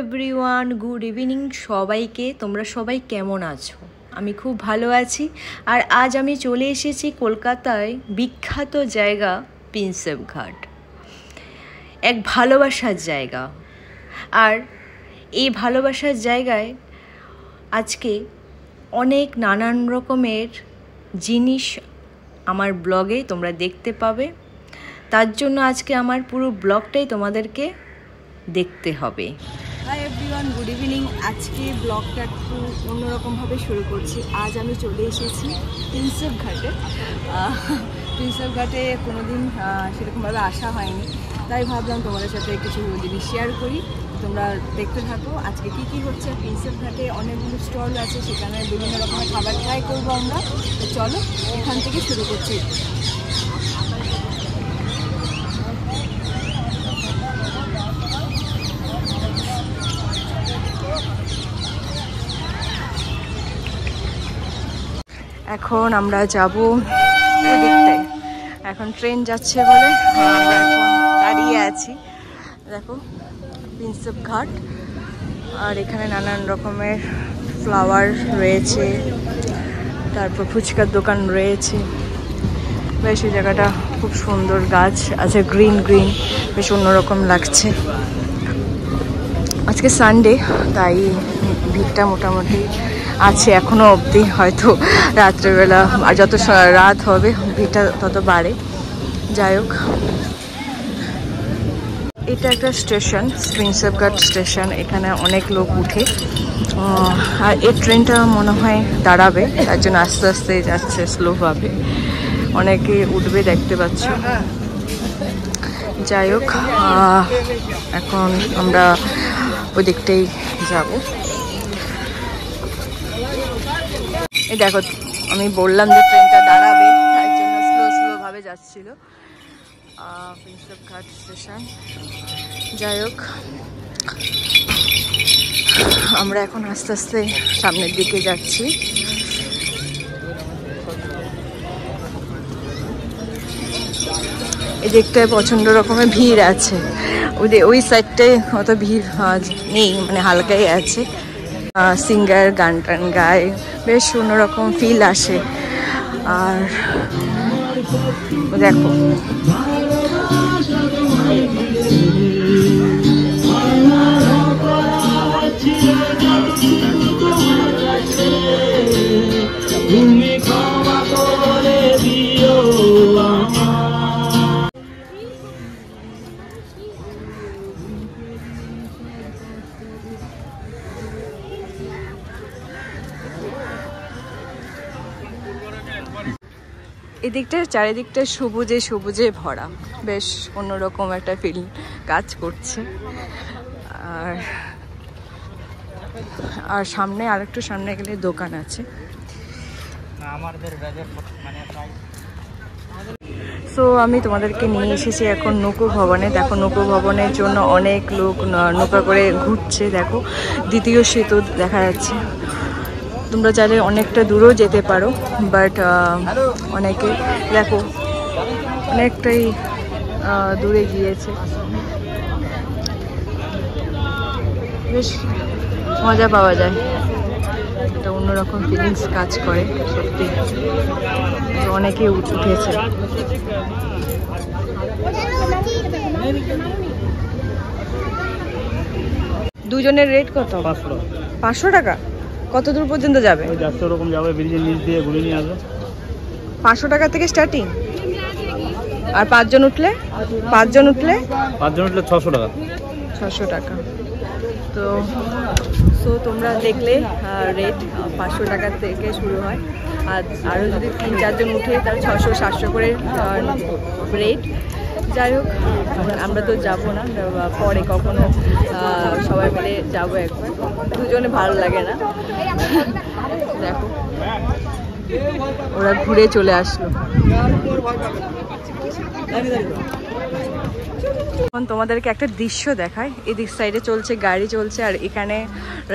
Everyone, good evening সবাইকে। তোমরা সবাই কেমন আছো? আমি খুব ভালো আছি। আর আজ আমি চলে এসেছি কলকাতায় বিখ্যাত জায়গা প্রিন্সেপ ঘাট, এক ভালোবাসার জায়গা। আর এই ভালোবাসার জায়গায় আজকে অনেক নানান রকমের জিনিস আমার ব্লগে তোমরা দেখতে পাবে। তার জন্য আজকে আমার পুরো ব্লগটাই তোমাদেরকে দেখতে হবে। Hi everyone, good evening. আজকে ব্লগটা একটু অন্যরকমভাবে শুরু করছি। আজ আমি চলে এসেছি প্রিন্সেপ ঘাটে। প্রিন্সেপ ঘাটে কোনোদিন সেরকমভাবে আসা হয়নি, তাই ভাবলাম তোমাদের সাথে কিছু জিনিস শেয়ার করি। তোমরা দেখতে থাকো আজকে কী কী হচ্ছে। প্রিন্সেপ ঘাটে অনেকগুলো স্টল আছে, সেখানে বিভিন্ন রকমের খাবার ট্রাই করবো আমরা। তো চলো এখান থেকে শুরু করছি। এখন আমরা যাব ওই দিকটায়। এখন ট্রেন যাচ্ছে বলে আমরা এখন দাঁড়িয়ে আছি। দেখো প্রিন্সেপ ঘাট, আর এখানে নানান রকমের ফ্লাওয়ার রয়েছে, তারপর ফুচকার দোকান রয়েছে। বেশ এই জায়গাটা খুব সুন্দর, গাছ আছে গ্রিন গ্রিন, বেশ অন্যরকম লাগছে। আজকে সানডে, তাই ভিড়টা মোটামুটি আছে এখনো অবধি। হয়তো রাত্রেবেলা আর যত রাত হবে ভিড়টা তত বাড়ে। যাই হোক, এটা একটা স্টেশন, প্রিন্সেপ ঘাট স্টেশন। এখানে অনেক লোক উঠে, আর এই ট্রেনটা মনে হয় দাঁড়াবে, তার জন্য আস্তে আস্তে যাচ্ছে স্লোভাবে। অনেকে উঠবে দেখতে পাচ্ছ। যাই হোক, এখন আমরা ওই দিকটাই যাব। এই দেখো, আমি বললাম যে ট্রেনটা দাঁড়াবে, তার জন্য স্লোভাবে যাচ্ছিল প্রিন্সেপ ঘাট স্টেশন। যাই হোক, আমরা এখন আস্তে আস্তে সামনের দিকে যাচ্ছি। এই দিকটায় প্রচণ্ড রকমের ভিড় আছে, ওই সাইডটায় অত ভিড় নেই, মানে হালকাই আছে। সিঙ্গার গান টান গায়, বেশ অন্যরকম ফিল আসে। আর দেখো এদিকটার চারিদিকটা সবুজে সবুজে ভরা, বেশ অন্যরকম একটা ফিল কাজ করছে। আর সামনে আরেকটু সামনে গেলে দোকান আছে। সো আমি তোমাদেরকে নিয়ে এসেছি এখন নৌকো ভবনে। দেখো নৌকো ভবনের জন্য অনেক লোক নৌকা করে ঘুরছে। দেখো দ্বিতীয় সেতু দেখা যাচ্ছে। তোমরা চাইলে অনেকটা দূরেও যেতে পারো, বাট অনেকে দেখো অনেকটাই দূরে গিয়েছে। বেশ মজা পাওয়া যায়, একটা অন্যরকম ফিলিংস কাজ করে সত্যি। অনেকে উঠেছে। দুজনের রেট কত? 500 টাকা। কত দূর পর্যন্ত যাবে? 500 টাকা থেকে স্টার্টিং। আর 5 জন উঠলে 600 টাকা। 600 টাকা। তো তোমরা দেখলে রেট 500 টাকা থেকে শুরু হয়। আর আরও যদি 3-4 জন উঠে তাহলে 600-700 করে রেট। যাই হোক, আমরা তো যাবো না, পরে কখনো সবাই মিলে যাবো একবার। দুজনে ভালো লাগে না। দেখো ওরা ঘুরে চলে আসলো। এখন তোমাদেরকে একটা দৃশ্য দেখায়। এদিক সাইডে চলছে গাড়ি চলছে, আর এখানে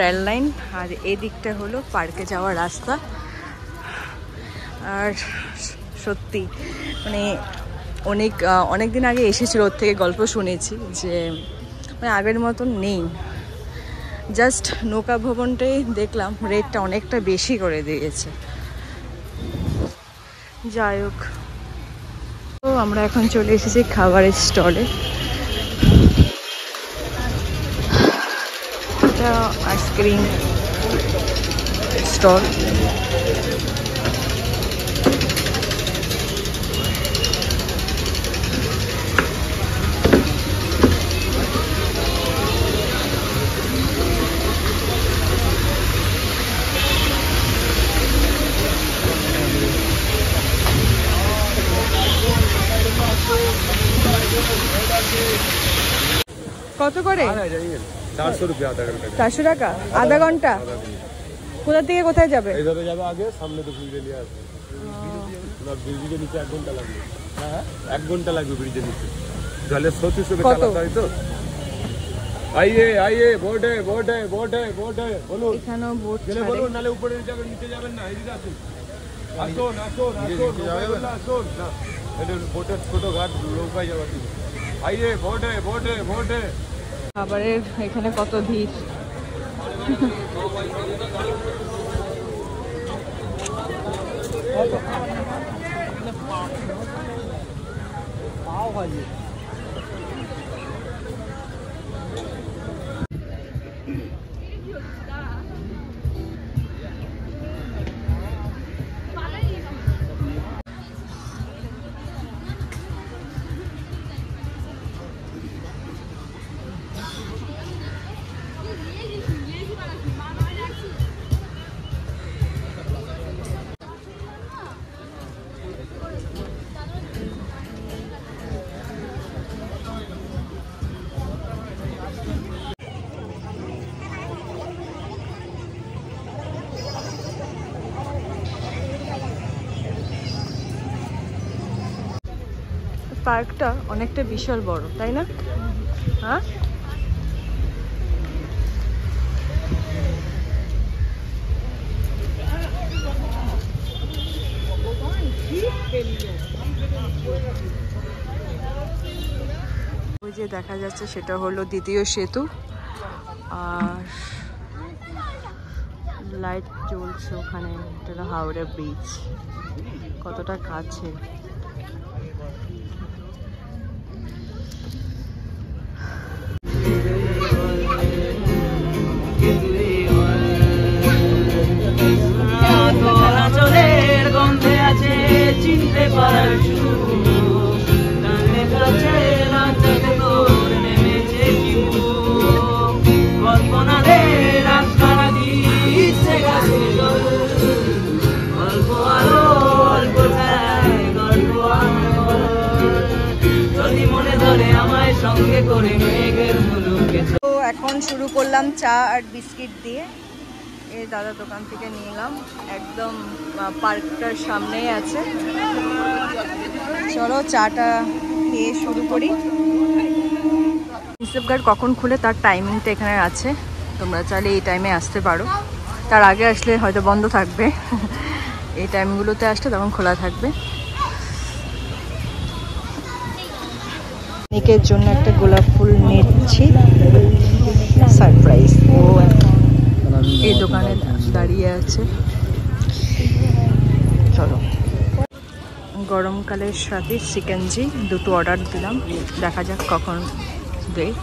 রেল লাইন, আর এদিকটা হলো পার্কে যাওয়ার রাস্তা। আর সত্যি মানে অনেক দিন আগে এসেছিল, ওর থেকে গল্প শুনেছি যে মানে আগের মতন নেই। জাস্ট নৌকা ভবনটাই দেখলাম, রেটটা অনেকটা বেশি করে দিয়েছে। যাই হোক, তো আমরা এখন চলে এসেছি খাবারের স্টলে। এটা আইসক্রিম স্টল। কত করে? 400 रुपया आधा घंटा। 400 টাকা আধা ঘন্টা? কোথা থেকে কোথায় যাবে? এইভাবে যাবে আগে, সামনে তো ব্রিজে নিয়ে আসবে। না, ব্রিজের নিচে 1 ঘন্টা লাগবে। হ্যাঁ 1 ঘন্টা লাগবে ব্রিজের নিচে। জলের স্রোত হিসেবে চালাতে হয় তো। आइए आइए, बोट है बोट है बोट है बोट है। बोलो এখানেও বোট চলে বলো, নালে উপরে যাবেন, নিচে যাবেন না, এদিকে আসুন। আসুন আসুন আসুন আসুন না, এটা বোটের ছোট ঘাট নৌকায় যাওয়া। आइए बोट है बोट है बोट है। খাবারের এখানে কত ভিড়। পার্কটা অনেকটা বিশাল বড়, তাই না? হ্যাঁ, ওই যে দেখা যাচ্ছে সেটা হলো দ্বিতীয় সেতু, আর লাইট জ্বলছে ওখানে। এটা হলো হাওড়া ব্রিজ, কতটা কাছে। চিনতে পারার কল্পনাদের আস্তানা দিচ্ছে গাছে গল্প আলো অল্প গল্প যদি মনে ধরে আমায় সঙ্গে করে মেঘের মুলুকে। তো এখন শুরু করলাম চা আর বিস্কিট দিয়ে। এই দাদা দোকান থেকে নিলাম, একদম পার্কটার সামনেই আছে। চলো চাটা খেয়ে শুরু করি। প্রিন্সেপ ঘাট কখন খুলে তার টাইমিংটা এখানে আছে, তোমরা চাইলে এই টাইমে আসতে পারো। তার আগে আসলে হয়তো বন্ধ থাকবে, এই টাইমগুলোতে আসলে তখন খোলা থাকবে। নিকের জন্য একটা গোলাপ ফুল নিচ্ছি, সারপ্রাইজ। ও এই দোকানে দাঁড়িয়ে আছে। চলো, গরমকালের সাথে চিকেনজি দুটো অর্ডার দিলাম, দেখা যাক কখন দেয়।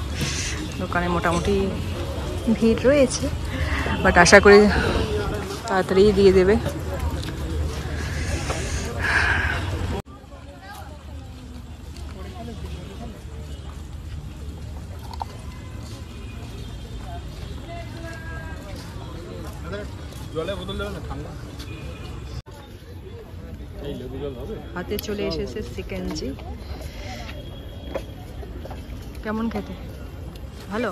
দোকানে মোটামুটি ভিড় রয়েছে, বাট আশা করি তাড়াতাড়ি দিয়ে দেবে। হাতে চলে এসেছে চিকেনজি। কেমন খেতে? ভালো।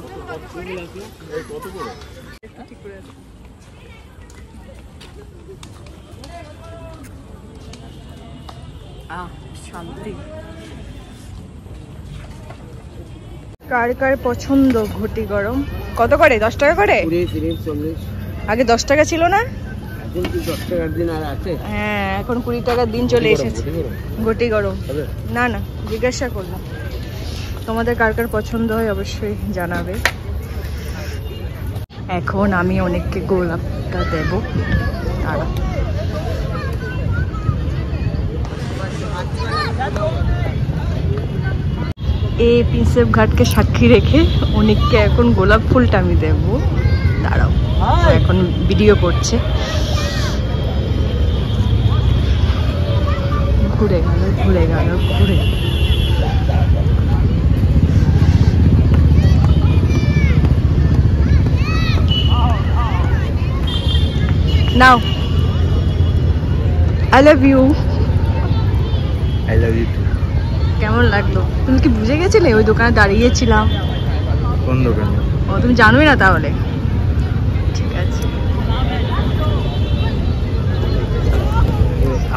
শান্তি। কার কার পছন্দ ঘটি গরম? কত করে? 10 টাকা করে? আগে 10 টাকা ছিল না? হ্যাঁ, এখন 20 টাকার দিন চলে এসেছে। ঘটি গরম না না, জিজ্ঞাসা করলাম। তোমাদের কার কার পছন্দ হয় অবশ্যই জানাবে। এখন আমি অনেককে গোলাপটা দেব। তারা এই প্রিন্সেপ ঘাটকে সাক্ষী রেখে অনেককে এখন গোলাপ ফুলটা আমি দেব। দাঁড়াও, এখন ভিডিও করছে। ঘুরে গেল ঘুরে গেল ঘুরে। Now, I love you. I love you too. কেমন লাগলো? তুমি কি বুঝে গেছিলে ওই দোকানে দাঁড়িয়েছিলাম? কোন দোকানে? ও, তুমি জানোই না তাহলে? ঠিক আছে,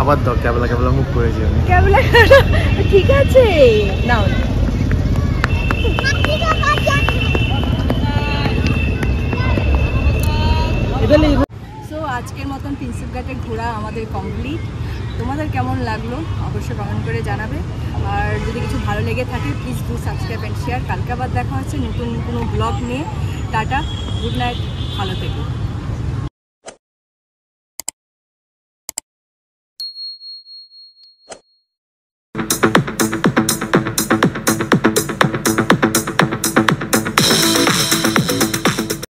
আবার দাও। ক্যাবলা ক্যাবলা মুখ করেছি আমি। কেবল ঠিক আছে, নাও। সো আজকের মতন প্রিন্সেপ ঘাটে ঘোরা আমাদের কমপ্লিট। তোমাদের কেমন লাগলো অবশ্যই কমেন্ট করে জানাবে। আর যদি কিছু ভালো লেগে থাকে please do subscribe and share. কালকে আবার দেখা হচ্ছে নতুন কোনো ব্লগ নিয়ে। টাটা, গুড নাইট, ভালো থেকো।